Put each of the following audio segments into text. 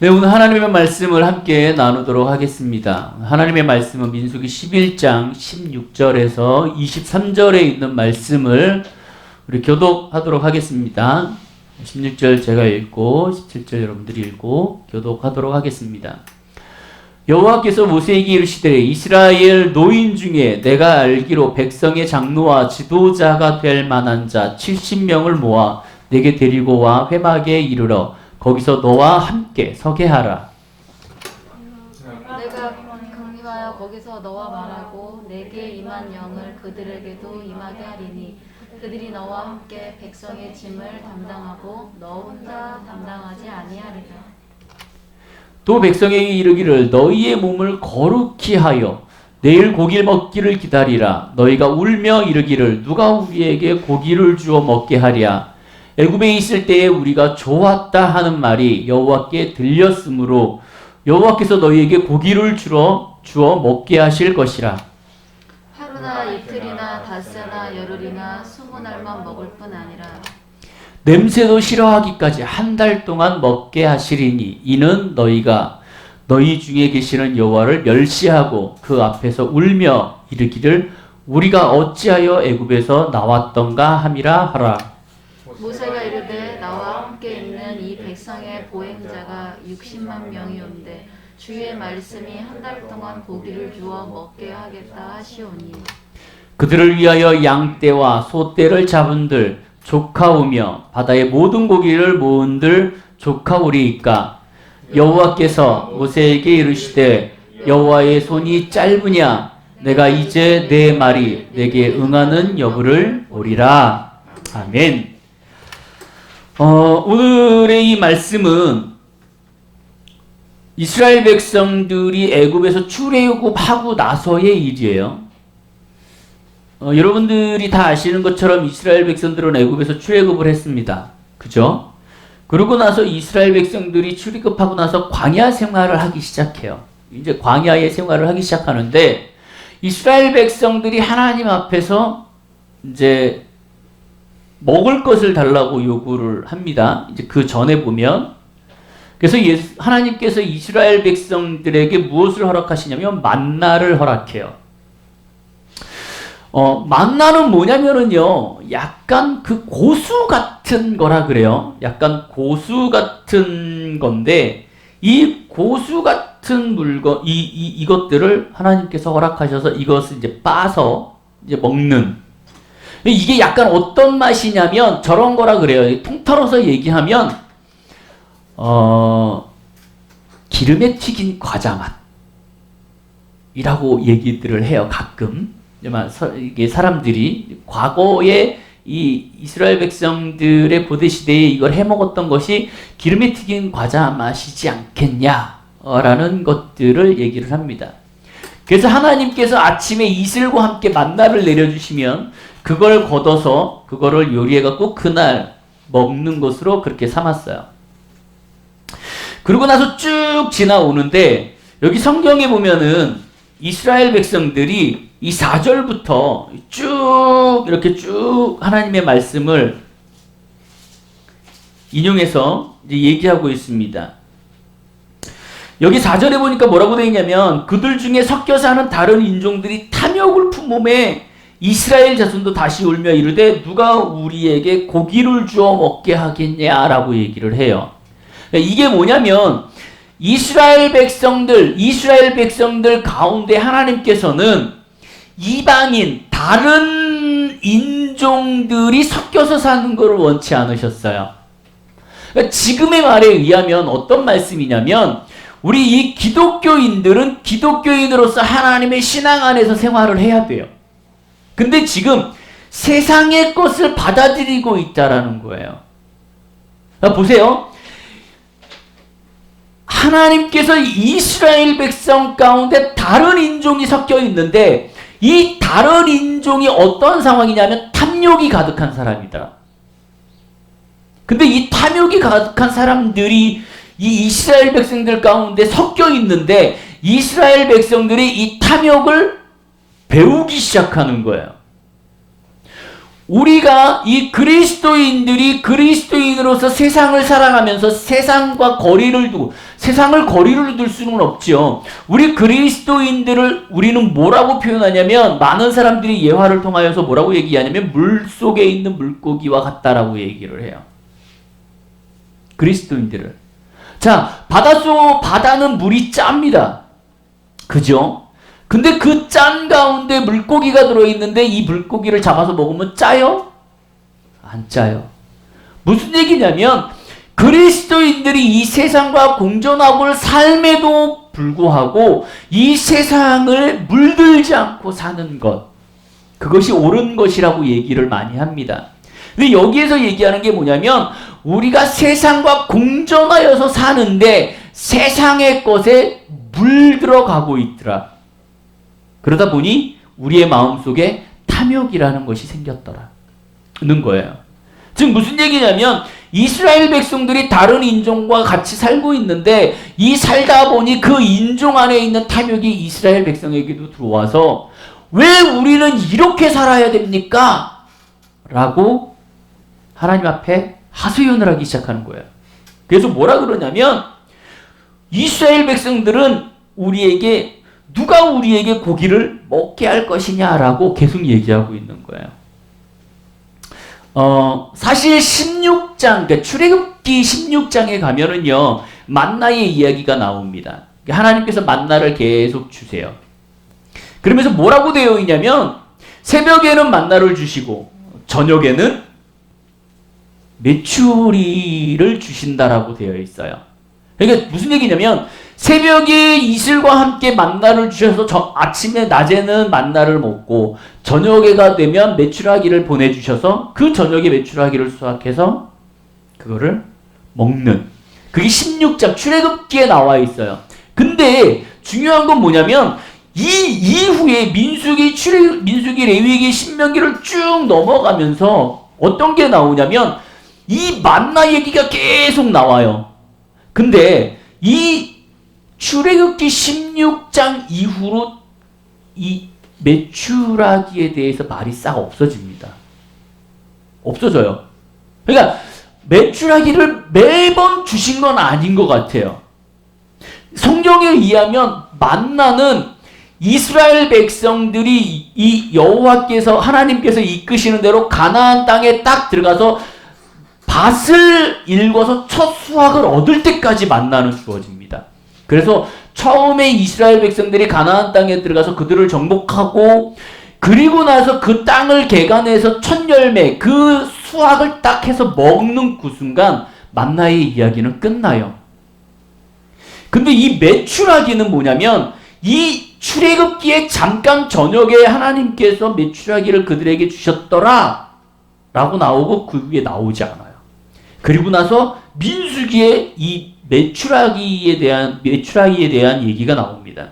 네, 오늘 하나님의 말씀을 함께 나누도록 하겠습니다. 하나님의 말씀은 민수기 11장 16절에서 23절에 있는 말씀을 우리 교독하도록 하겠습니다. 16절 제가 읽고 17절 여러분들이 읽고 교독하도록 하겠습니다. 여호와께서 모세에게 이르시되 이스라엘 노인 중에 내가 알기로 백성의 장로와 지도자가 될 만한 자 70명을 모아 내게 데리고 와 회막에 이르러 거기서 너와 함께 서게 하라. 내가 강림하여 거기서 너와 말하고 내게 임한 영을 그들에게도 임하게 하리니 그들이 너와 함께 백성의 짐을 담당하고 너 혼자 담당하지 아니하리라. 또 백성에게 이르기를 너희의 몸을 거룩히 하여 내일 고기를 먹기를 기다리라. 너희가 울며 이르기를 누가 우리에게 고기를 주어 먹게 하랴. 애굽에 있을 때에 우리가 좋았다 하는 말이 여호와께 들렸으므로 여호와께서 너희에게 고기를 주어 먹게 하실 것이라. 하루나 이틀이나 닷새나 열흘이나 20날만 먹을 뿐 아니라 냄새도 싫어하기까지 한 달 동안 먹게 하시리니 이는 너희가 너희 중에 계시는 여호와를 멸시하고 그 앞에서 울며 이르기를 우리가 어찌하여 애굽에서 나왔던가 함이라 하라. 모세가 이르되 나와 함께 있는 이 백성의 보행자가 60만 명이온데 주의 말씀이 한 달 동안 고기를 주어 먹게 하겠다 하시오니 그들을 위하여 양떼와 소떼를 잡은들 조카오며 바다의 모든 고기를 모은들 조카오리이까. 여호와께서 모세에게 이르시되 여호와의 손이 짧으냐 내가 이제 내 말이 내게 응하는 여부를 보리라. 아멘. 오늘의 이 말씀은 이스라엘 백성들이 애굽에서 출애굽하고 나서의 일이에요. 여러분들이 다 아시는 것처럼 이스라엘 백성들은 애굽에서 출애굽을 했습니다. 그죠? 그러고 나서 이스라엘 백성들이 출애굽하고 나서 광야 생활을 하기 시작해요. 이제 광야의 생활을 하기 시작하는데 이스라엘 백성들이 하나님 앞에서 이제 먹을 것을 달라고 요구를 합니다. 이제 그 전에 보면 그래서 하나님께서 이스라엘 백성들에게 무엇을 허락하시냐면 만나를 허락해요. 만나는 뭐냐면은요, 약간 그 고수 같은 거라 그래요. 약간 고수 같은 건데, 이 고수 같은 물건, 이것들을 하나님께서 허락하셔서 이것을 이제 빠서 이제 먹는. 이게 약간 어떤 맛이냐면 저런 거라 그래요. 통틀어서 얘기하면, 기름에 튀긴 과자 맛이라고 얘기들을 해요, 가끔. 이게 사람들이 과거에 이 이스라엘 백성들의 고대 시대에 이걸 해 먹었던 것이 기름에 튀긴 과자 맛이지 않겠냐라는 것들을 얘기를 합니다. 그래서 하나님께서 아침에 이슬과 함께 만나를 내려주시면 그걸 걷어서 그거를 요리해 갖고 그날 먹는 것으로 그렇게 삼았어요. 그러고 나서 쭉 지나오는데 여기 성경에 보면은 이스라엘 백성들이 이 4절부터 쭉 이렇게 쭉 하나님의 말씀을 인용해서 이제 얘기하고 있습니다. 여기 4절에 보니까 뭐라고 되어 있냐면 그들 중에 섞여 사는 다른 인종들이 탐욕을 품음에 이스라엘 자손도 다시 울며 이르되 누가 우리에게 고기를 주어 먹게 하겠냐라고 얘기를 해요. 이게 뭐냐면 이스라엘 백성들 가운데 하나님께서는 이방인, 다른 인종들이 섞여서 사는 것을 원치 않으셨어요. 그러니까 지금의 말에 의하면 어떤 말씀이냐면 우리 이 기독교인들은 기독교인으로서 하나님의 신앙 안에서 생활을 해야 돼요. 근데 지금 세상의 것을 받아들이고 있다라는 거예요. 보세요. 하나님께서 이스라엘 백성 가운데 다른 인종이 섞여 있는데 이 다른 인종이 어떤 상황이냐면 탐욕이 가득한 사람이다. 근데 이 탐욕이 가득한 사람들이 이 이스라엘 백성들 가운데 섞여 있는데 이스라엘 백성들이 이 탐욕을 배우기 시작하는 거예요. 우리가 이 그리스도인들이 그리스도인으로서 세상을 살아가면서 세상과 거리를 두고, 세상을 거리를 둘 수는 없죠. 우리 그리스도인들을 우리는 뭐라고 표현하냐면, 많은 사람들이 예화를 통하여서 뭐라고 얘기하냐면 물속에 있는 물고기와 같다라고 얘기를 해요. 그리스도인들을. 자, 바다는 물이 짭니다. 그죠? 근데 그 짠 가운데 물고기가 들어있는데 이 물고기를 잡아서 먹으면 짜요? 안 짜요. 무슨 얘기냐면 그리스도인들이 이 세상과 공존하고 삶에도 불구하고 이 세상을 물들지 않고 사는 것, 그것이 옳은 것이라고 얘기를 많이 합니다. 근데 여기에서 얘기하는 게 뭐냐면 우리가 세상과 공존하여서 사는데 세상의 것에 물들어가고 있더라. 그러다 보니 우리의 마음속에 탐욕이라는 것이 생겼더라는 거예요. 즉 무슨 얘기냐면 이스라엘 백성들이 다른 인종과 같이 살고 있는데 이 살다 보니 그 인종 안에 있는 탐욕이 이스라엘 백성에게도 들어와서 왜 우리는 이렇게 살아야 됩니까? 라고 하나님 앞에 하소연을 하기 시작하는 거예요. 그래서 뭐라 그러냐면 이스라엘 백성들은 누가 우리에게 고기를 먹게 할 것이냐라고 계속 얘기하고 있는 거예요. 사실 16장, 그러니까 출애굽기 16장에 가면은요, 만나의 이야기가 나옵니다. 하나님께서 만나를 계속 주세요. 그러면서 뭐라고 되어 있냐면, 새벽에는 만나를 주시고, 저녁에는 메추리를 주신다라고 되어 있어요. 그러니까 무슨 얘기냐면, 새벽에 이슬과 함께 만나를 주셔서 아침에 낮에는 만나를 먹고 저녁에가 되면 메추라기를 보내주셔서 그 저녁에 메추라기를 수확해서 그거를 먹는, 그게 16장 출애굽기에 나와 있어요. 근데 중요한 건 뭐냐면 이 이후에 민수기, 레위기, 신명기를 쭉 넘어가면서 어떤 게 나오냐면 이 만나 얘기가 계속 나와요. 근데 이 출애굽기 16장 이후로 이 메추라기에 대해서 말이 싹 없어집니다. 없어져요. 그러니까 메추라기를 매번 주신 건 아닌 것 같아요. 성경에 의하면 만나는 이스라엘 백성들이 이 여호와께서 하나님께서 이끄시는 대로 가나안 땅에 딱 들어가서 밭을 일궈서 첫 수확을 얻을 때까지 만나는 주어집니다. 그래서 처음에 이스라엘 백성들이 가나안 땅에 들어가서 그들을 정복하고 그리고 나서 그 땅을 개간해서 첫 열매, 그 수확을 딱 해서 먹는 그 순간 만나의 이야기는 끝나요. 근데 이 메추라기는 뭐냐면 이 출애굽기에 잠깐 저녁에 하나님께서 메추라기를 그들에게 주셨더라 라고 나오고 그 위에 나오지 않아요. 그리고 나서 민수기에 이 메추라기에 대한 얘기가 나옵니다.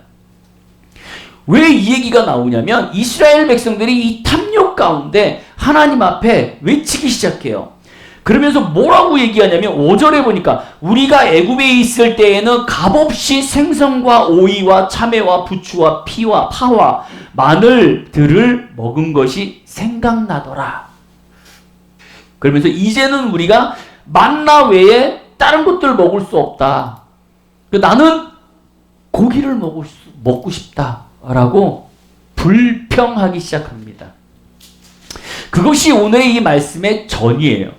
왜 이 얘기가 나오냐면 이스라엘 백성들이 이 탐욕 가운데 하나님 앞에 외치기 시작해요. 그러면서 뭐라고 얘기하냐면 5절에 보니까 우리가 애굽에 있을 때에는 값없이 생선과 오이와 참외와 부추와 피와 파와 마늘들을 먹은 것이 생각나더라. 그러면서 이제는 우리가 만나 외에 다른 것들을 먹을 수 없다. 나는 고기를 먹고 싶다라고 불평하기 시작합니다. 그것이 오늘의 이 말씀의 전이에요.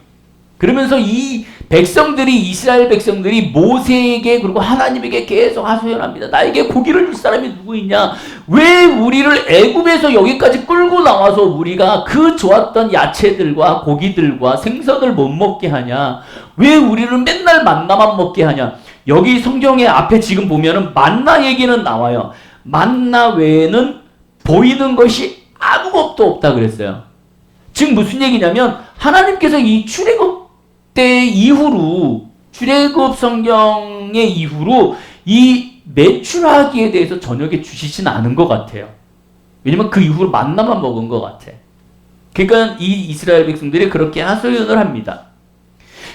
그러면서 이 백성들이, 이스라엘 백성들이 모세에게 그리고 하나님에게 계속 하소연합니다. 나에게 고기를 줄 사람이 누구 있냐? 왜 우리를 애굽에서 여기까지 끌고 나와서 우리가 그 좋았던 야채들과 고기들과 생선을 못 먹게 하냐? 왜 우리를 맨날 만나만 먹게 하냐? 여기 성경의 앞에 지금 보면은 만나 얘기는 나와요. 만나 외에는 보이는 것이 아무것도 없다 그랬어요. 즉 무슨 얘기냐면 하나님께서 이 출애굽 때 이후로, 출애굽 성경의 이후로 이 메추라기에 대해서 저녁에 주시진 않은 것 같아요. 왜냐면 그 이후로 만나만 먹은 것 같아. 그러니까 이 이스라엘 백성들이 그렇게 하소연을 합니다.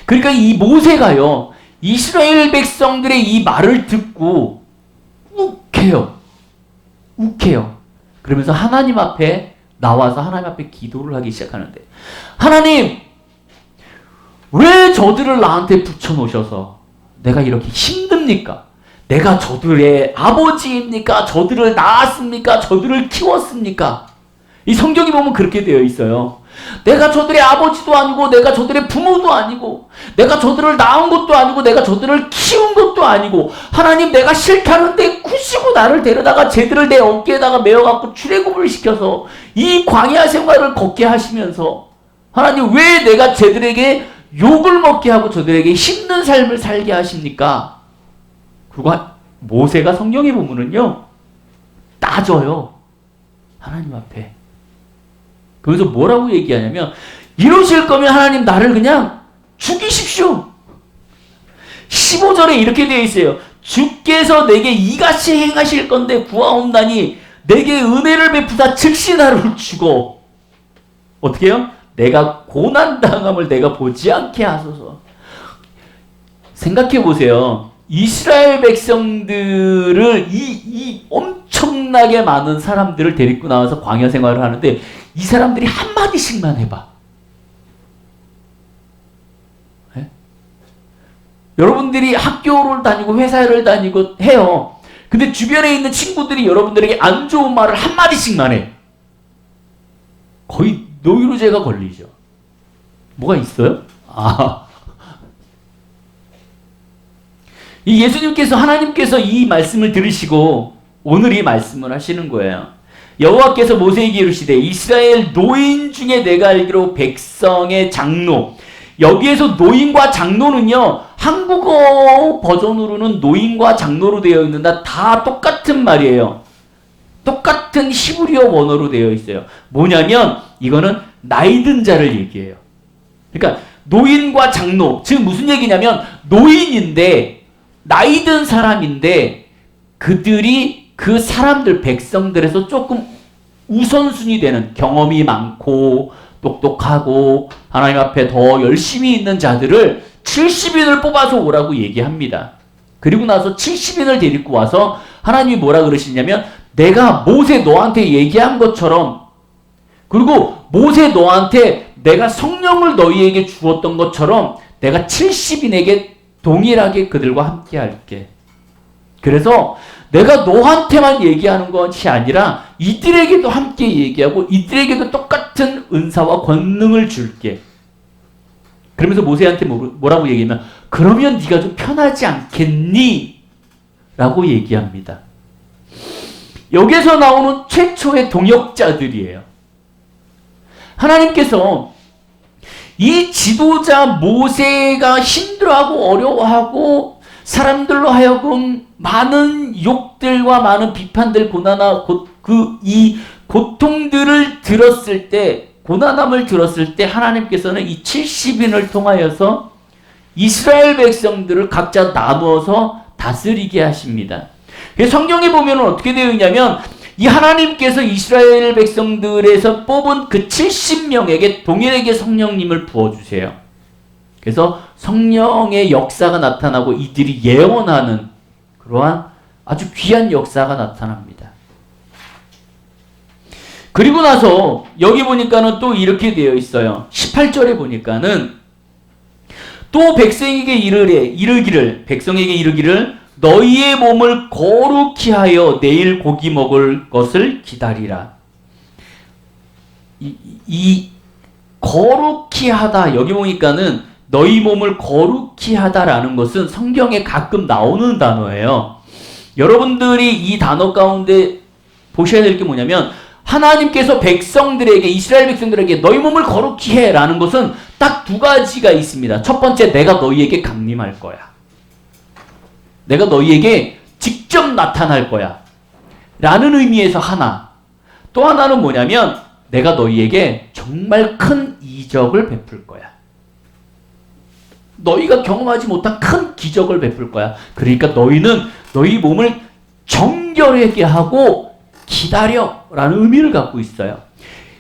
그러니까 이 모세가요, 이스라엘 백성들의 이 말을 듣고 욱해요. 그러면서 하나님 앞에 나와서 하나님 앞에 기도를 하기 시작하는데, 하나님, 왜 저들을 나한테 붙여놓으셔서 내가 이렇게 힘듭니까? 내가 저들의 아버지입니까? 저들을 낳았습니까? 저들을 키웠습니까? 이 성경에 보면 그렇게 되어 있어요. 내가 저들의 아버지도 아니고, 내가 저들의 부모도 아니고, 내가 저들을 낳은 것도 아니고, 내가 저들을 키운 것도 아니고, 하나님, 내가 싫다는데 구시고 나를 데려다가 쟤들을 내 어깨에다가 메어갖고 출애굽을 시켜서 이 광야 생활을 걷게 하시면서, 하나님, 왜 내가 쟤들에게 욕을 먹게 하고 저들에게 힘든 삶을 살게 하십니까? 그리고 모세가 성경에 보면은요, 따져요. 하나님 앞에. 그래서 뭐라고 얘기하냐면, 이러실 거면 하나님 나를 그냥 죽이십시오. 15절에 이렇게 되어 있어요. 주께서 내게 이같이 행하실 건데 구하옵나니 내게 은혜를 베푸사 즉시 나를 주고, 어떻게 해요? 내가 고난당함을 내가 보지 않게 하소서. 생각해 보세요. 이스라엘 백성들을 이 엄청나게 많은 사람들을 데리고 나와서 광야 생활을 하는데, 이 사람들이 한마디씩만 해봐. 네? 여러분들이 학교를 다니고 회사를 다니고 해요. 근데 주변에 있는 친구들이 여러분들에게 안 좋은 말을 한마디씩만 해. 거의 노이로제가 걸리죠. 뭐가 있어요? 이 예수님께서, 하나님께서 이 말씀을 들으시고 오늘 이 말씀을 하시는 거예요. 여호와께서 모세에게 이르시되 이스라엘 노인 중에 내가 알기로 백성의 장로. 여기에서 노인과 장로는요, 한국어 버전으로는 노인과 장로로 되어 있는데 다 똑같은 말이에요. 똑같은 히브리어 원어로 되어 있어요. 뭐냐면 이거는 나이 든 자를 얘기해요. 그러니까 노인과 장로, 즉 무슨 얘기냐면 노인인데 나이 든 사람인데 그들이 그 사람들, 백성들에서 조금 우선순위 되는, 경험이 많고 똑똑하고 하나님 앞에 더 열심히 있는 자들을 70인을 뽑아서 오라고 얘기합니다. 그리고 나서 70인을 데리고 와서 하나님이 뭐라 그러시냐면, 내가 모세 너한테 얘기한 것처럼, 그리고 모세 너한테 내가 성령을 너희에게 주었던 것처럼 내가 70인에게 동일하게 그들과 함께 할게. 그래서 내가 너한테만 얘기하는 것이 아니라 이들에게도 함께 얘기하고 이들에게도 똑같은 은사와 권능을 줄게. 그러면서 모세한테 뭐라고 얘기하면, 그러면 네가 좀 편하지 않겠니? 라고 얘기합니다. 여기서 나오는 최초의 동역자들이에요. 하나님께서 이 지도자 모세가 힘들어하고 어려워하고 사람들로 하여금 많은 욕들과 많은 비판들, 고난과 이 고통들을 들었을 때, 고난함을 들었을 때 하나님께서는 이 70인을 통하여서 이스라엘 백성들을 각자 나누어서 다스리게 하십니다. 성경에 보면 어떻게 되어 있냐면, 이 하나님께서 이스라엘 백성들에서 뽑은 그 70명에게 동일하게 성령님을 부어주세요. 그래서 성령의 역사가 나타나고 이들이 예언하는 그러한 아주 귀한 역사가 나타납니다. 그리고 나서 여기 보니까는 또 이렇게 되어 있어요. 18절에 보니까는 또 백성에게 이르기를 너희의 몸을 거룩히 하여 내일 고기 먹을 것을 기다리라. 이 거룩히 하다, 여기 보니까는 너희 몸을 거룩히 하다라는 것은 성경에 가끔 나오는 단어예요. 여러분들이 이 단어 가운데 보셔야 될 게 뭐냐면, 하나님께서 백성들에게, 이스라엘 백성들에게 너희 몸을 거룩히 해 라는 것은 딱 두 가지가 있습니다. 첫 번째, 내가 너희에게 강림할 거야. 내가 너희에게 직접 나타날 거야 라는 의미에서 하나, 또 하나는 뭐냐면 내가 너희에게 정말 큰 이적을 베풀 거야. 너희가 경험하지 못한 큰 기적을 베풀 거야. 그러니까 너희는 너희 몸을 정결하게 하고 기다려 라는 의미를 갖고 있어요.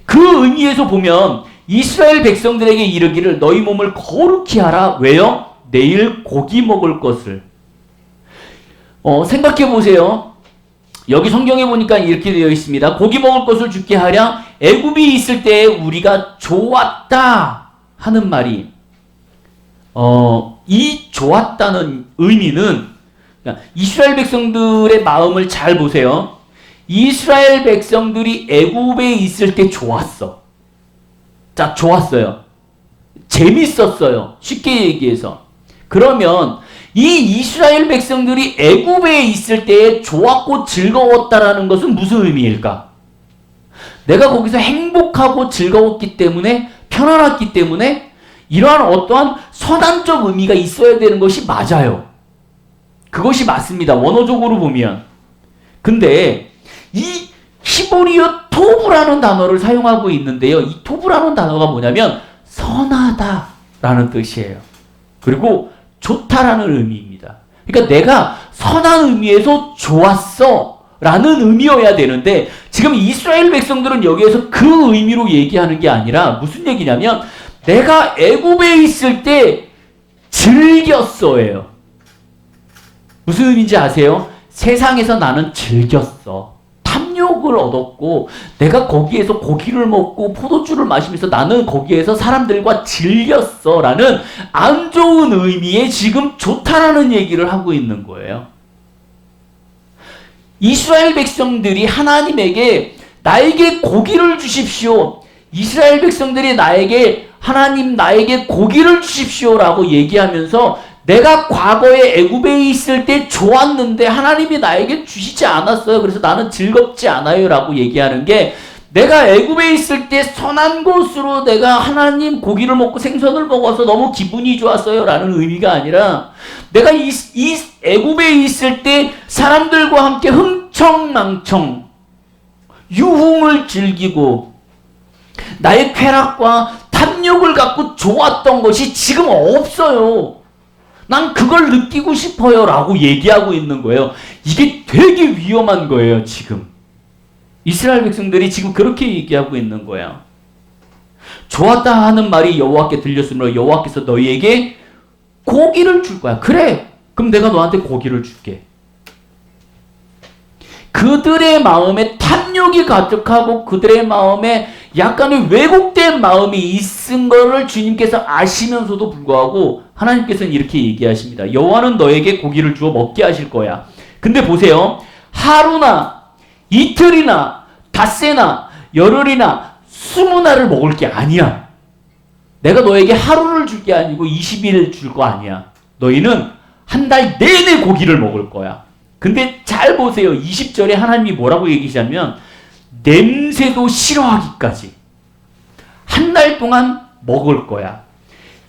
그 의미에서 보면 이스라엘 백성들에게 이르기를 너희 몸을 거룩히 하라. 왜요? 내일 고기 먹을 것을. 생각해 보세요. 여기 성경에 보니까 이렇게 되어 있습니다. 고기 먹을 것을 주게 하랴 애굽이 있을 때에 우리가 좋았다 하는 말이 이 좋았다는 의미는 이스라엘 백성들의 마음을 잘 보세요. 이스라엘 백성들이 애굽에 있을 때 좋았어. 자, 좋았어요. 재밌었어요. 쉽게 얘기해서. 그러면 이 이스라엘 백성들이 애굽에 있을 때에 좋았고 즐거웠다라는 것은 무슨 의미일까? 내가 거기서 행복하고 즐거웠기 때문에, 편안했기 때문에 이러한 어떠한 선한적 의미가 있어야 되는 것이 맞아요. 그것이 맞습니다. 원어적으로 보면. 근데 이 히브리어 토브라는 단어를 사용하고 있는데요. 이 토브라는 단어가 뭐냐면 선하다라는 뜻이에요. 그리고 좋다라는 의미입니다. 그러니까 내가 선한 의미에서 좋았어 라는 의미여야 되는데 지금 이스라엘 백성들은 여기에서 그 의미로 얘기하는 게 아니라 무슨 얘기냐면 내가 애굽에 있을 때 즐겼어예요. 무슨 의미인지 아세요? 세상에서 나는 즐겼어. 탐욕을 얻었고 내가 거기에서 고기를 먹고 포도주를 마시면서 나는 거기에서 사람들과 즐겼어 라는 안 좋은 의미의 지금 좋다라는 얘기를 하고 있는 거예요. 이스라엘 백성들이 하나님에게 나에게 고기를 주십시오. 이스라엘 백성들이 하나님 나에게 고기를 주십시오 라고 얘기하면서 내가 과거에 애굽에 있을 때 좋았는데 하나님이 나에게 주시지 않았어요. 그래서 나는 즐겁지 않아요 라고 얘기하는 게 내가 애굽에 있을 때 선한 것으로 내가 하나님 고기를 먹고 생선을 먹어서 너무 기분이 좋았어요 라는 의미가 아니라 내가 이 애굽에 있을 때 사람들과 함께 흥청망청 유흥을 즐기고 나의 쾌락과 탐욕을 갖고 좋았던 것이 지금 없어요. 난 그걸 느끼고 싶어요 라고 얘기하고 있는 거예요. 이게 되게 위험한 거예요. 지금 이스라엘 백성들이 지금 그렇게 얘기하고 있는 거예요. 좋았다 하는 말이 여호와께 들렸으므로 여호와께서 너희에게 고기를 줄 거야. 그래, 그럼 내가 너한테 고기를 줄게. 그들의 마음에 탐욕이 가득하고 그들의 마음에 약간의 왜곡된 마음이 있은 것을 주님께서 아시면서도 불구하고 하나님께서는 이렇게 얘기하십니다. 여호와는 너에게 고기를 주어 먹게 하실 거야. 근데 보세요. 하루나 이틀이나 닷새나 열흘이나 20날을 먹을 게 아니야. 내가 너에게 하루를 줄 게 아니고 20일 줄 거 아니야. 너희는 한 달 내내 고기를 먹을 거야. 근데 잘 보세요. 20절에 하나님이 뭐라고 얘기하냐면 냄새도 싫어하기까지 한 달 동안 먹을 거야.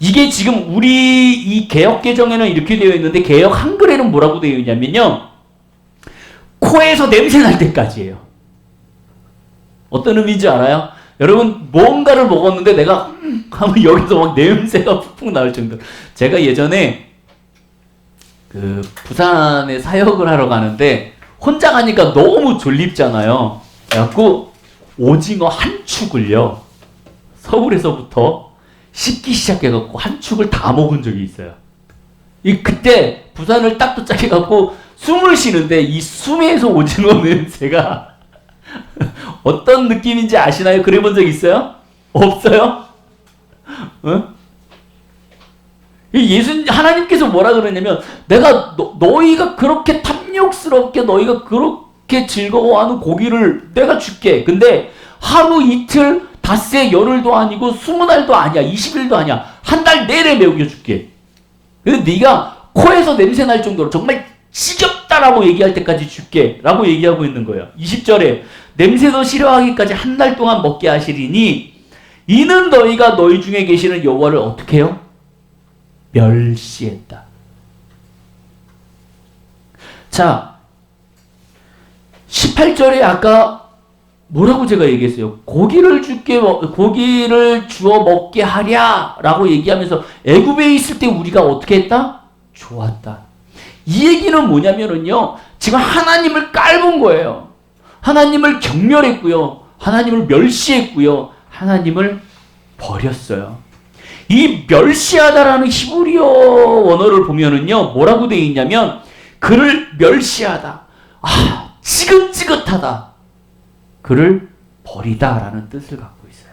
이게 지금 우리 이 개역 개정에는 이렇게 되어 있는데 개역 한글에는 뭐라고 되어 있냐면요. 코에서 냄새 날 때까지예요. 어떤 의미인지 알아요? 여러분 뭔가를 먹었는데 내가 하면 여기서 막 냄새가 푹푹 나올 정도. 제가 예전에 그 부산에 사역을 하러 가는데 혼자 가니까 너무 졸립잖아요. 그래갖고 오징어 한 축을요 서울에서부터 씹기 시작해갖고 한 축을 다 먹은 적이 있어요. 그때 부산을 딱 도착해갖고 숨을 쉬는데 이 숨에서 오징어 냄새가 어떤 느낌인지 아시나요? 그래 본 적 있어요? 없어요? 응? 하나님께서 뭐라 그러냐면 내가 너희가 그렇게 탐욕스럽게 너희가 그렇게 즐거워하는 고기를 내가 줄게. 근데 하루 이틀 닷새 열흘도 아니고 20날도 아니야. 20일도 아니야. 한 달 내내 먹여줄게. 근데 네가 코에서 냄새 날 정도로 정말 지겹다라고 얘기할 때까지 줄게 라고 얘기하고 있는 거예요. 20절에 냄새도 싫어하기까지 한 달 동안 먹게 하시리니 이는 너희가 너희 중에 계시는 여호와를 어떻게 해요? 멸시했다. 자, 18절에 아까 뭐라고 제가 얘기했어요? 고기를 주어 먹게 하랴 라고 얘기하면서 애굽에 있을 때 우리가 어떻게 했다? 좋았다. 이 얘기는 뭐냐면은요, 지금 하나님을 깔본 거예요. 하나님을 경멸했고요. 하나님을 멸시했고요. 하나님을 버렸어요. 이 멸시하다라는 히브리어 원어를 보면은요, 뭐라고 되어 있냐면, 그를 멸시하다. 지긋지긋하다. 그를 버리다라는 뜻을 갖고 있어요.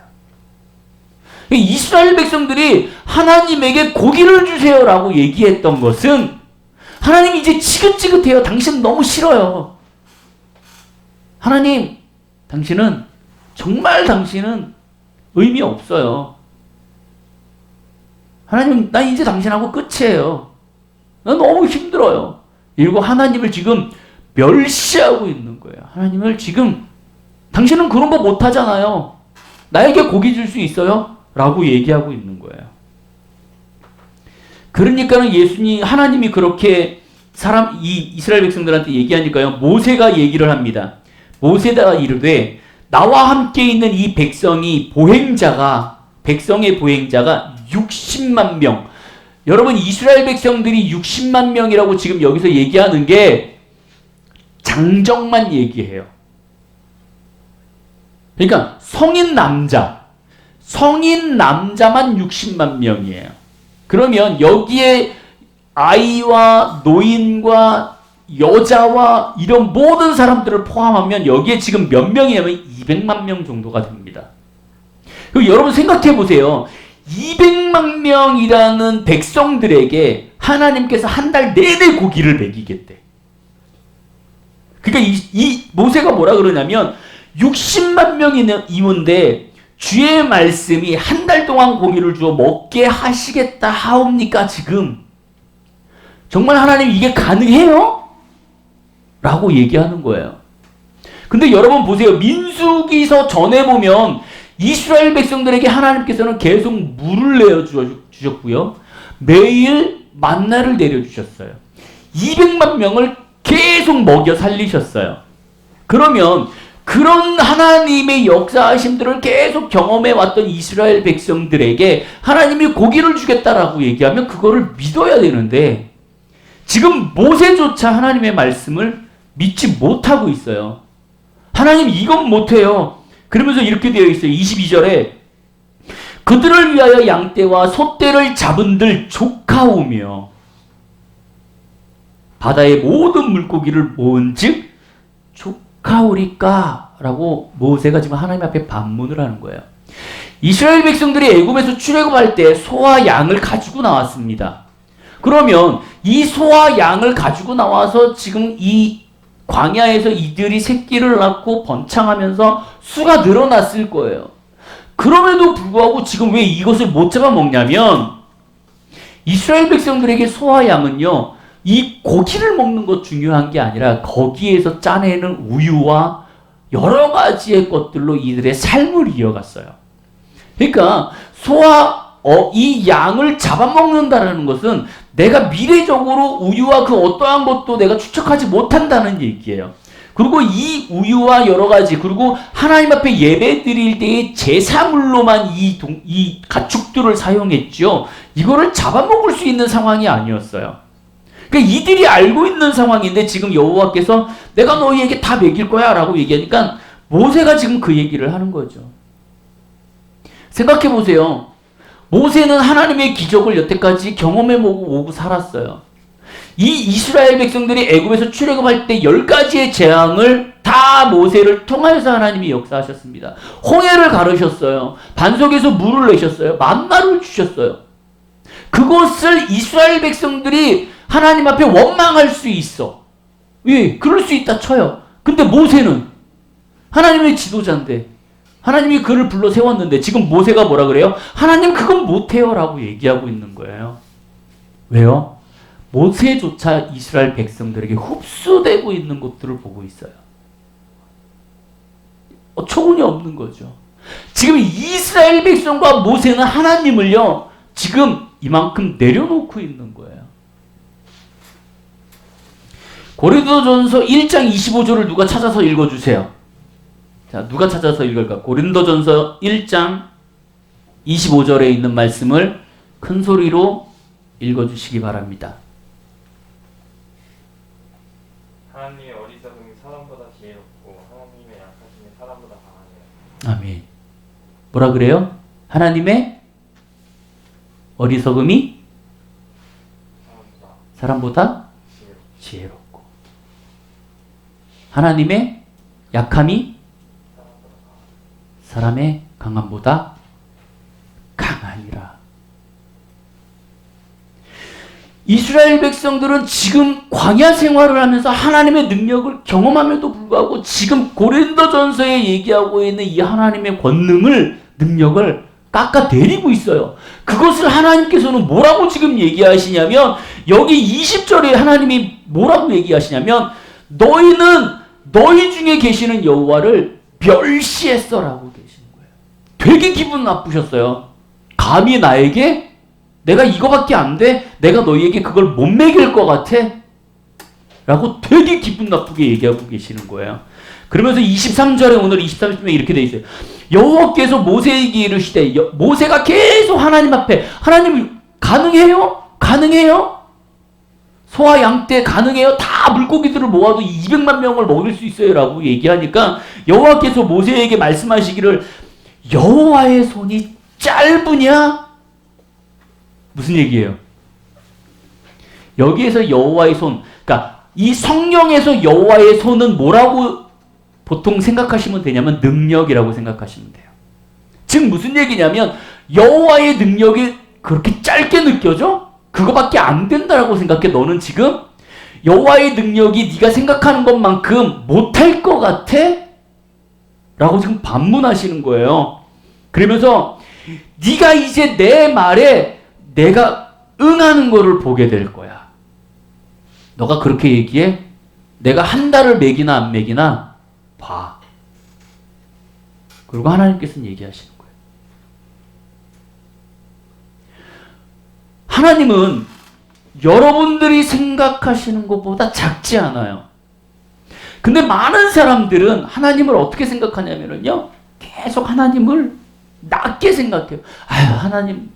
이스라엘 백성들이 하나님에게 고기를 주세요라고 얘기했던 것은 하나님 이제 지긋지긋해요. 당신 너무 싫어요. 하나님, 당신은 의미 없어요. 하나님, 나 이제 당신하고 끝이에요. 나 너무 힘들어요. 이러고 하나님을 지금 멸시하고 있는 거예요. 하나님을 지금 당신은 그런 거 못하잖아요. 나에게 고기 줄 수 있어요? 라고 얘기하고 있는 거예요. 그러니까는 하나님이 그렇게 이스라엘 백성들한테 얘기하니까요. 모세가 얘기를 합니다. 모세가 이르되 나와 함께 있는 이 백성의 보행자가 60만 명. 여러분, 이스라엘 백성들이 60만 명이라고 지금 여기서 얘기하는 게 장정만 얘기해요. 그러니까 성인 남자만 60만 명이에요. 그러면 여기에 아이와 노인과 여자와 이런 모든 사람들을 포함하면 여기에 지금 몇 명이냐면 200만 명 정도가 됩니다. 그럼 여러분 생각해 보세요. 200만 명이라는 백성들에게 하나님께서 한 달 내내 고기를 먹이겠대. 그러니까 이 모세가 뭐라 그러냐면 60만 명이 이문데 주의 말씀이 한 달 동안 고기를 주어 먹게 하시겠다 하옵니까 지금? 정말 하나님 이게 가능해요? 라고 얘기하는 거예요. 근데 여러분 보세요. 민수기서 전에 보면 이스라엘 백성들에게 하나님께서는 계속 물을 내어주셨고요. 매일 만나를 내려주셨어요. 200만 명을 계속 먹여 살리셨어요. 그러면 그런 하나님의 역사하심들을 계속 경험해 왔던 이스라엘 백성들에게 하나님이 고기를 주겠다라고 얘기하면 그거를 믿어야 되는데 지금 모세조차 하나님의 말씀을 믿지 못하고 있어요. 하나님 이건 못해요. 그러면서 이렇게 되어 있어요. 22절에 그들을 위하여 양떼와 소떼를 잡은들 족하오며 바다의 모든 물고기를 모은즉 족하오리까 라고 모세가 지금 하나님 앞에 반문을 하는 거예요. 이스라엘 백성들이 애굽에서 출애굽할 때 소와 양을 가지고 나왔습니다. 그러면 이 소와 양을 가지고 나와서 지금 이 광야에서 이들이 새끼를 낳고 번창하면서 수가 늘어났을 거예요. 그럼에도 불구하고 지금 왜 이것을 못 잡아먹냐면 이스라엘 백성들에게 소와 양은요, 이 고기를 먹는 것 중요한 게 아니라 거기에서 짜내는 우유와 여러 가지의 것들로 이들의 삶을 이어갔어요. 그러니까 이 양을 잡아먹는다는 것은 내가 미래적으로 우유와 그 어떠한 것도 내가 추측하지 못한다는 얘기예요. 그리고 이 우유와 여러 가지, 그리고 하나님 앞에 예배 드릴 때의 제사물로만 이 가축들을 사용했죠. 이거를 잡아먹을 수 있는 상황이 아니었어요. 그러니까 이들이 알고 있는 상황인데 지금 여호와께서 내가 너희에게 다 먹일 거야 라고 얘기하니까 모세가 지금 그 얘기를 하는 거죠. 생각해 보세요. 모세는 하나님의 기적을 여태까지 경험해 오고 살았어요. 이 이스라엘 백성들이 애굽에서 출애굽할 때 10가지의 재앙을 다 모세를 통하여서 하나님이 역사하셨습니다. 홍해를 가르셨어요. 반석에서 물을 내셨어요. 만나를 주셨어요. 그것을 이스라엘 백성들이 하나님 앞에 원망할 수 있어. 왜? 그럴 수 있다 쳐요. 근데 모세는 하나님의 지도자인데 하나님이 그를 불러 세웠는데 지금 모세가 뭐라 그래요? 하나님 그건 못해요 라고 얘기하고 있는 거예요. 왜요? 모세조차 이스라엘 백성들에게 흡수되고 있는 것들을 보고 있어요. 어처구니 없는 거죠. 지금 이스라엘 백성과 모세는 하나님을요, 지금 이만큼 내려놓고 있는 거예요. 고린도전서 1장 25절을 누가 찾아서 읽어주세요. 자, 누가 찾아서 읽을까? 고린도전서 1장 25절에 있는 말씀을 큰 소리로 읽어주시기 바랍니다. 하나님의 어리석음이 사람보다 지혜롭고 하나님의 약하심이 사람보다 강하네요. 아멘. 뭐라 그래요? 하나님의 어리석음이 사람보다 지혜롭고 하나님의 약함이 사람의 강함보다 강하니라. 이스라엘 백성들은 지금 광야 생활을 하면서 하나님의 능력을 경험함에도 불구하고 지금 고린도전서에 얘기하고 있는 이 하나님의 권능을, 능력을 깎아내리고 있어요. 그것을 하나님께서는 뭐라고 지금 얘기하시냐면, 여기 20절에 하나님이 뭐라고 얘기하시냐면, 너희는 너희 중에 계시는 여호와를 멸시했어라고 계시는 거예요. 되게 기분 나쁘셨어요. 감히 나에게 내가 이거밖에 안 돼? 내가 너희에게 그걸 못 먹일 것 같아? 라고 되게 기분 나쁘게 얘기하고 계시는 거예요. 그러면서 23절에 오늘 23절에 이렇게 돼 있어요. 여호와께서 모세에게 이르시되, 모세가 계속 하나님 앞에, 하나님 가능해요? 가능해요? 소와 양떼 가능해요? 다 물고기들을 모아도 200만 명을 먹일 수 있어요 라고 얘기하니까 여호와께서 모세에게 말씀하시기를, 여호와의 손이 짧으냐? 무슨 얘기예요? 여기에서 여호와의 손, 그러니까 이 성령에서 여호와의 손은 뭐라고 보통 생각하시면 되냐면 능력이라고 생각하시면 돼요. 즉 무슨 얘기냐면 여호와의 능력이 그렇게 짧게 느껴져? 그거밖에 안 된다라고 생각해. 너는 지금 여호와의 능력이 네가 생각하는 것만큼 못할 것 같아? 라고 지금 반문하시는 거예요. 그러면서 네가 이제 내 말에 내가 응하는 거를 보게 될 거야. 너가 그렇게 얘기해? 내가 한 달을 먹이나 안 먹이나 봐. 그리고 하나님께서는 얘기하시는 거예요. 하나님은 여러분들이 생각하시는 것보다 작지 않아요. 근데 많은 사람들은 하나님을 어떻게 생각하냐면요, 계속 하나님을 낮게 생각해요. 아유, 하나님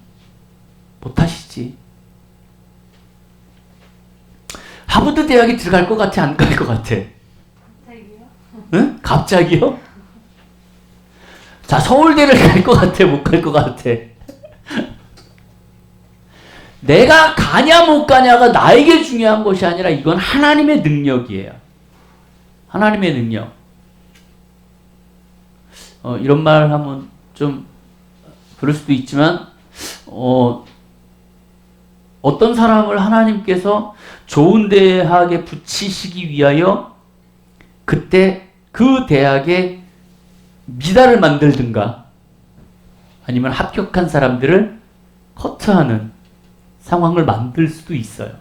못하시지. 하버드 대학에 들어갈 것 같아? 안 갈 것 같아? 갑자기요? 응? 갑자기요? 자, 서울대를 갈 것 같아? 못 갈 것 같아? 내가 가냐 못 가냐가 나에게 중요한 것이 아니라 이건 하나님의 능력이에요. 하나님의 능력. 이런 말 하면 좀 그럴 수도 있지만 어떤 사람을 하나님께서 좋은 대학에 붙이시기 위하여 그때 그 대학에 미달을 만들든가 아니면 합격한 사람들을 커트하는 상황을 만들 수도 있어요.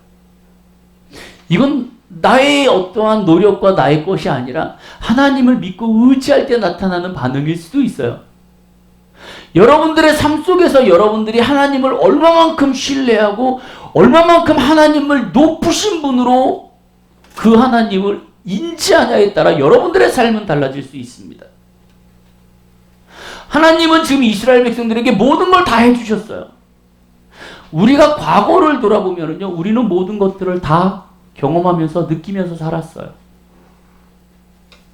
이건 나의 어떠한 노력과 나의 것이 아니라 하나님을 믿고 의지할 때 나타나는 반응일 수도 있어요. 여러분들의 삶 속에서 여러분들이 하나님을 얼마만큼 신뢰하고 얼마만큼 하나님을 높으신 분으로 그 하나님을 인지하냐에 따라 여러분들의 삶은 달라질 수 있습니다. 하나님은 지금 이스라엘 백성들에게 모든 걸 다 해주셨어요. 우리가 과거를 돌아보면요, 우리는 모든 것들을 다 경험하면서 느끼면서 살았어요.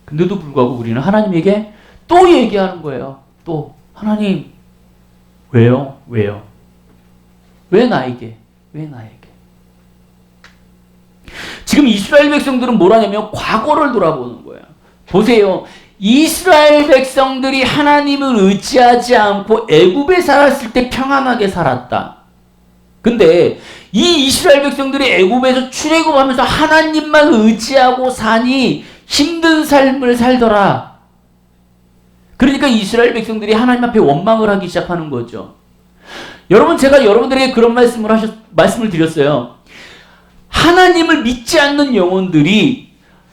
근데도 불구하고 우리는 하나님에게 또 얘기하는 거예요. 또 하나님 왜요? 왜요? 왜 나에게? 왜 나에게? 지금 이스라엘 백성들은 뭐라냐면 과거를 돌아보는 거예요. 보세요. 이스라엘 백성들이 하나님을 의지하지 않고 애굽에 살았을 때 평안하게 살았다. 근데 이 이스라엘 백성들이 애굽에서 출애굽하면서 하나님만 의지하고 사니 힘든 삶을 살더라. 그러니까 이스라엘 백성들이 하나님 앞에 원망을 하기 시작하는 거죠. 여러분, 제가 여러분들에게 그런 말씀을 드렸어요. 하나님을 믿지 않는 영혼들이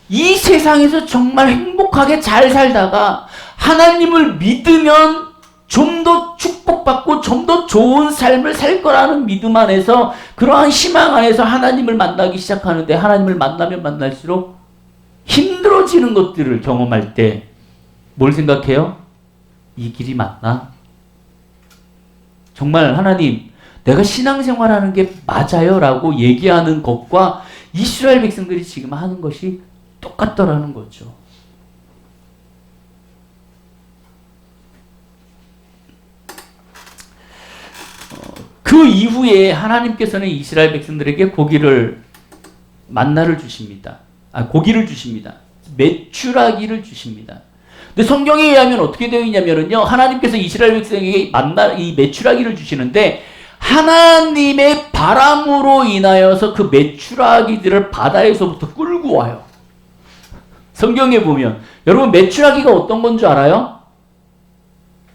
이 세상에서 정말 행복하게 잘 살다가 하나님을 믿으면 좀 더 축복받고 좀 더 좋은 삶을 살 거라는 믿음 안에서, 그러한 희망 안에서 하나님을 만나기 시작하는데, 하나님을 만나면 만날수록 힘들어지는 것들을 경험할 때 뭘 생각해요? 이 길이 맞나? 정말 하나님, 내가 신앙생활하는 게 맞아요? 라고 얘기하는 것과 이스라엘 백성들이 지금 하는 것이 똑같더라는 거죠. 그 이후에 하나님께서는 이스라엘 백성들에게 고기를 주십니다. 메추라기를 주십니다. 근데 성경에 의하면 어떻게 되어 있냐면요, 하나님께서 이스라엘 백성에게 이 메추라기를 주시는데 하나님의 바람으로 인하여서 그 메추라기들을 바다에서부터 끌고 와요. 성경에 보면 여러분 메추라기가 어떤 건 줄 알아요?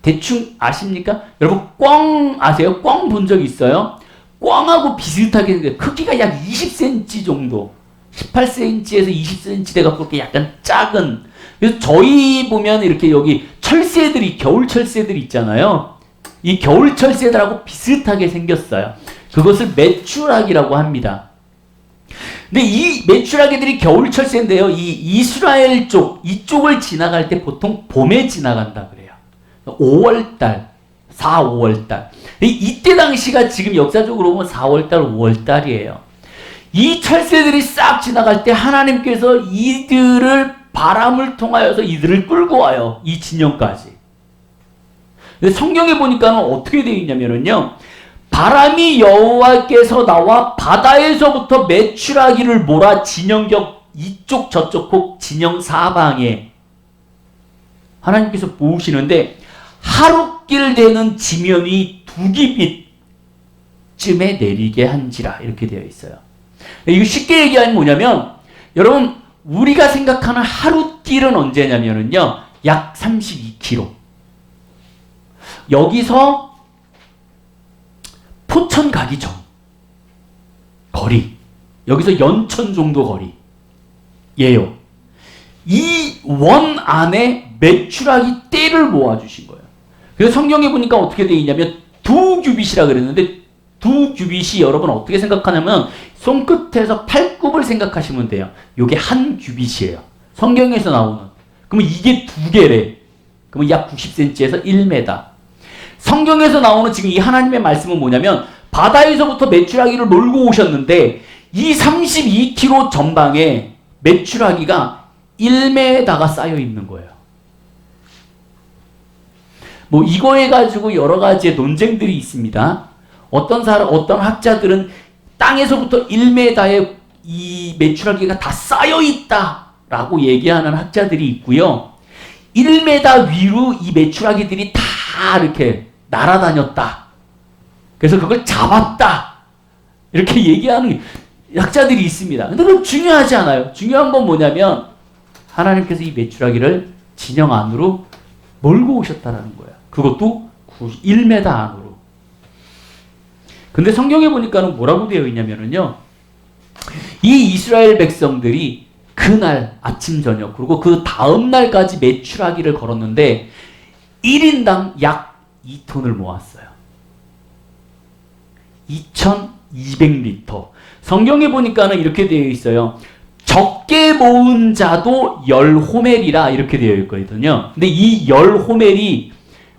대충 아십니까? 여러분 꿩 아세요? 꿩 본 적 있어요? 꿩하고 비슷하게 생겨요. 크기가 약 20cm 정도, 18cm에서 20cm 돼갖고 그렇게 약간 작은. 그래서 저희 보면 이렇게 여기 철새들이, 겨울 철새들 있잖아요. 이 겨울 철새들하고 비슷하게 생겼어요. 그것을 메추라기라고 합니다. 근데 이 메추라기들이 겨울 철새인데요, 이 이스라엘 쪽, 이쪽을 지나갈 때 보통 봄에 지나간다 그래요. 5월달, 4, 5월달. 이때 당시가 지금 역사적으로 보면 4월달, 5월달이에요. 이 철새들이 싹 지나갈 때 하나님께서 이들을 바람을 통하여서 이들을 끌고 와요. 이 진영까지. 근데 성경에 보니까는 어떻게 되어 있냐면요, 바람이 여호와께서 나와 바다에서부터 메추라기를 몰아 진영적 이쪽 저쪽 혹 진영 사방에 하나님께서 모으시는데 하룻길 되는 지면이 2규빗쯤에 내리게 한지라, 이렇게 되어 있어요. 이거 쉽게 얘기하면 뭐냐면, 여러분 우리가 생각하는 하룻길은 언제냐면요, 약 32km. 여기서 포천 가기 전 거리, 여기서 연천 정도 거리예요. 이 원 안에 메추라기 떼를 모아주신 거예요. 그래서 성경에 보니까 어떻게 되어 있냐면 2규빗이라 그랬는데, 2규빗이 여러분 어떻게 생각하냐면 손끝에서 팔굽을 생각하시면 돼요. 요게 1규빗이에요. 성경에서 나오는. 그러면 이게 2개래. 그러면 약 90cm에서 1m. 성경에서 나오는 지금 이 하나님의 말씀은 뭐냐면, 바다에서부터 메추라기를 몰고 오셨는데 이 32km 전방에 메추라기가 1m가 쌓여 있는 거예요. 뭐 이거에 가지고 여러 가지의 논쟁들이 있습니다. 어떤 학자들은 땅에서부터 1m의 이 메추라기가 다 쌓여 있다라고 얘기하는 학자들이 있고요. 1m 위로 이 메추라기들이 다 이렇게 날아다녔다. 그래서 그걸 잡았다. 이렇게 얘기하는 학자들이 있습니다. 근데 그건 중요하지 않아요. 중요한 건 뭐냐면 하나님께서 이 메추라기를 진영 안으로 몰고 오셨다라는 거예요. 그것도 1m 안으로. 근데 성경에 보니까는 뭐라고 되어 있냐면요, 이 이스라엘 백성들이 그날 아침 저녁 그리고 그 다음 날까지 메추라기를 걸었는데 1인당 약 2톤을 모았어요. 2200리터. 성경에 보니까는 이렇게 되어 있어요. 적게 모은 자도 10호멜이라 이렇게 되어 있거든요. 근데 이 10호멜이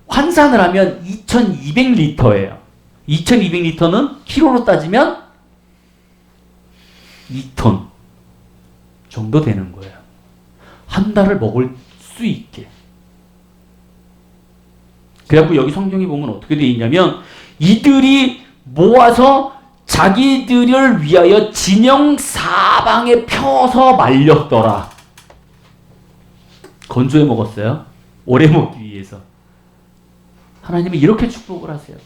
환산을 하면 2200리터예요. 2200리터는 키로로 따지면 2톤 정도 되는 거예요. 한 달을 먹을 수 있게. 그래갖고 여기 성경에 보면 어떻게 되어 있냐면, 이들이 모아서 자기들을 위하여 진영 사방에 펴서 말렸더라. 건조해 먹었어요. 오래 먹기 위해서. 하나님은 이렇게 축복을 하세요.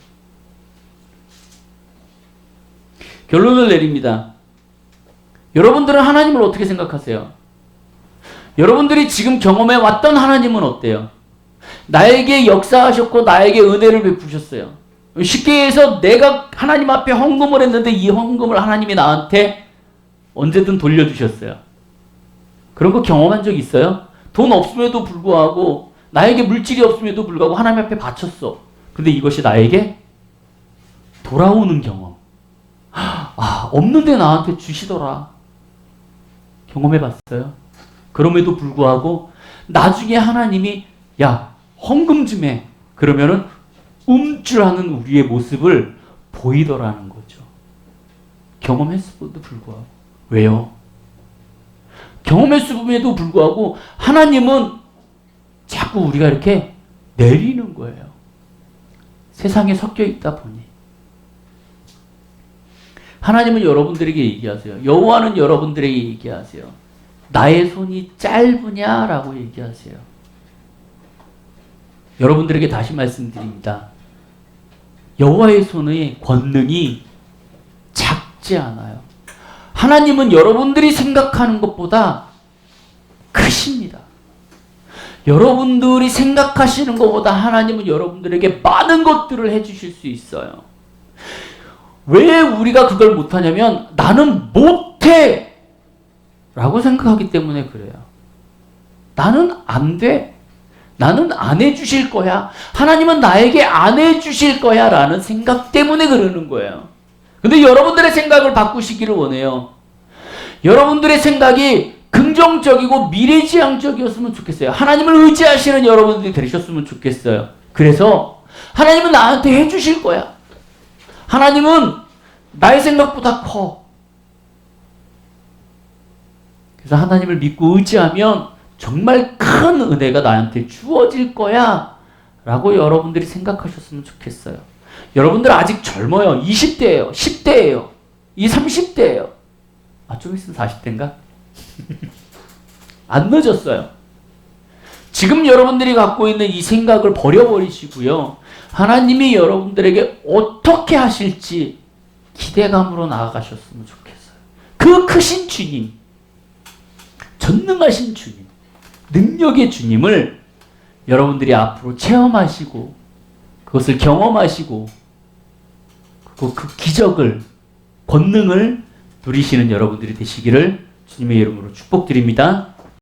결론을 내립니다. 여러분들은 하나님을 어떻게 생각하세요? 여러분들이 지금 경험해 왔던 하나님은 어때요? 나에게 역사하셨고 나에게 은혜를 베푸셨어요. 쉽게 해서 내가 하나님 앞에 헌금을 했는데 이 헌금을 하나님이 나한테 언제든 돌려주셨어요. 그런 거 경험한 적 있어요? 돈 없음에도 불구하고, 나에게 물질이 없음에도 불구하고 하나님 앞에 바쳤어. 근데 이것이 나에게 돌아오는 경험. 아, 없는데 나한테 주시더라. 경험해봤어요? 그럼에도 불구하고 나중에 하나님이 야, 헌금 좀 해. 그러면은 움찔하는 우리의 모습을 보이더라는 거죠. 경험했음에도 불구하고. 왜요? 경험했음에도 불구하고 하나님은 자꾸 우리가 이렇게 내리는 거예요. 세상에 섞여 있다 보니. 하나님은 여러분들에게 얘기하세요. 여호와는 여러분들에게 얘기하세요. 나의 손이 짧으냐라고 얘기하세요. 여러분들에게 다시 말씀드립니다. 여호와의 손의 권능이 작지 않아요. 하나님은 여러분들이 생각하는 것보다 크십니다. 여러분들이 생각하시는 것보다 하나님은 여러분들에게 많은 것들을 해주실 수 있어요. 왜 우리가 그걸 못하냐면 나는 못해 라고 생각하기 때문에 그래요. 나는 안 돼. 나는 안 해주실 거야. 하나님은 나에게 안 해주실 거야 라는 생각 때문에 그러는 거예요. 근데 여러분들의 생각을 바꾸시기를 원해요. 여러분들의 생각이 긍정적이고 미래지향적이었으면 좋겠어요. 하나님을 의지하시는 여러분들이 되셨으면 좋겠어요. 그래서 하나님은 나한테 해주실 거야. 하나님은 나의 생각보다 커. 그래서 하나님을 믿고 의지하면 정말 큰 은혜가 나한테 주어질 거야 라고 여러분들이 생각하셨으면 좋겠어요. 여러분들 아직 젊어요. 20대예요. 10대예요. 30대예요. 좀 있으면 40대인가? 안 늦었어요. 지금 여러분들이 갖고 있는 이 생각을 버려버리시고요. 하나님이 여러분들에게 어떻게 하실지 기대감으로 나아가셨으면 좋겠어요. 그 크신 주님, 전능하신 주님, 능력의 주님을 여러분들이 앞으로 체험하시고 그것을 경험하시고 그 기적을, 권능을 누리시는 여러분들이 되시기를 주님의 이름으로 축복드립니다.